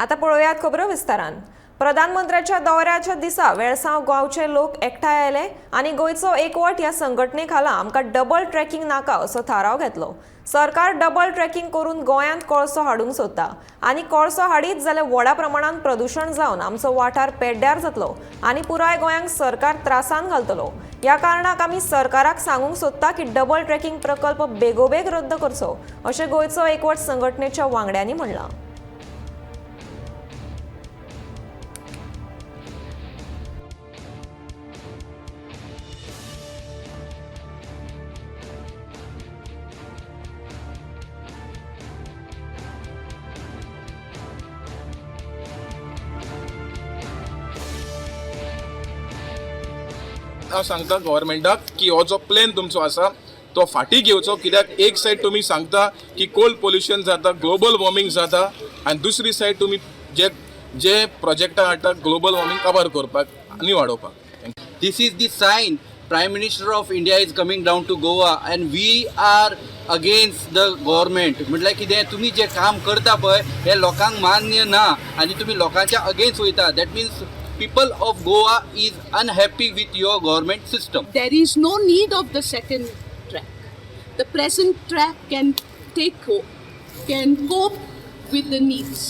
आता पळोवयात खबरो विस्तारान। प्रधानमंत्र्याच्या दौऱ्याच्या दिसा वेळसाव गांवचे लोक एकठांय आयले आनी गोयचो एकवट ह्या संघटने खाला आमकां डबल ट्रॅकिंग नाका असो थाराव घेतलो। सरकार डबल ट्रॅकिंग करून गोंयांत कोळसो हाडूंक सोदता आनी कोळसो हाडीत जाल्यार व्हडा प्रमाणात प्रदूषण जावन आमचो वाठार पेड्ड्यार जातलो आनी पुराय गोंयांक सरकार त्रासान घालतलो। ह्या कारणाक आमी सरकाराक सांगूंक सोदता की डबल ट्रॅकिंग प्रकल्प बेगोबेग रद्द करचो अशें गोयचो एकवट संघटनेच्या वांगड्यांनी म्हणलां। हांव सांगता गव्हर्मेंटाक की हो जो प्लॅन तुमचो आसा तो फाटीं घेवचो, कित्याक एक सायड तुमी सांगता की कोल पोल्युशन जाता, ग्लोबल वॉर्मिंग जाता, आनी दुसरी सायड तुमी जे प्रोजेक्टां हाडटा ग्लोबल वॉर्मिंग कवर करपाक आनी वाडोवपाक। This is the sign Prime Minister of India is coming down to Goa and we are against the government. म्हटल्यार कितें तुमी जे काम करता पळय हे लोकांक मान्य ना आनी तुमी लोकांच्या अगेन्स्ट वयता। That means people of Goa is unhappy with your government system. There is no need of the second track. The present track can cope with the needs.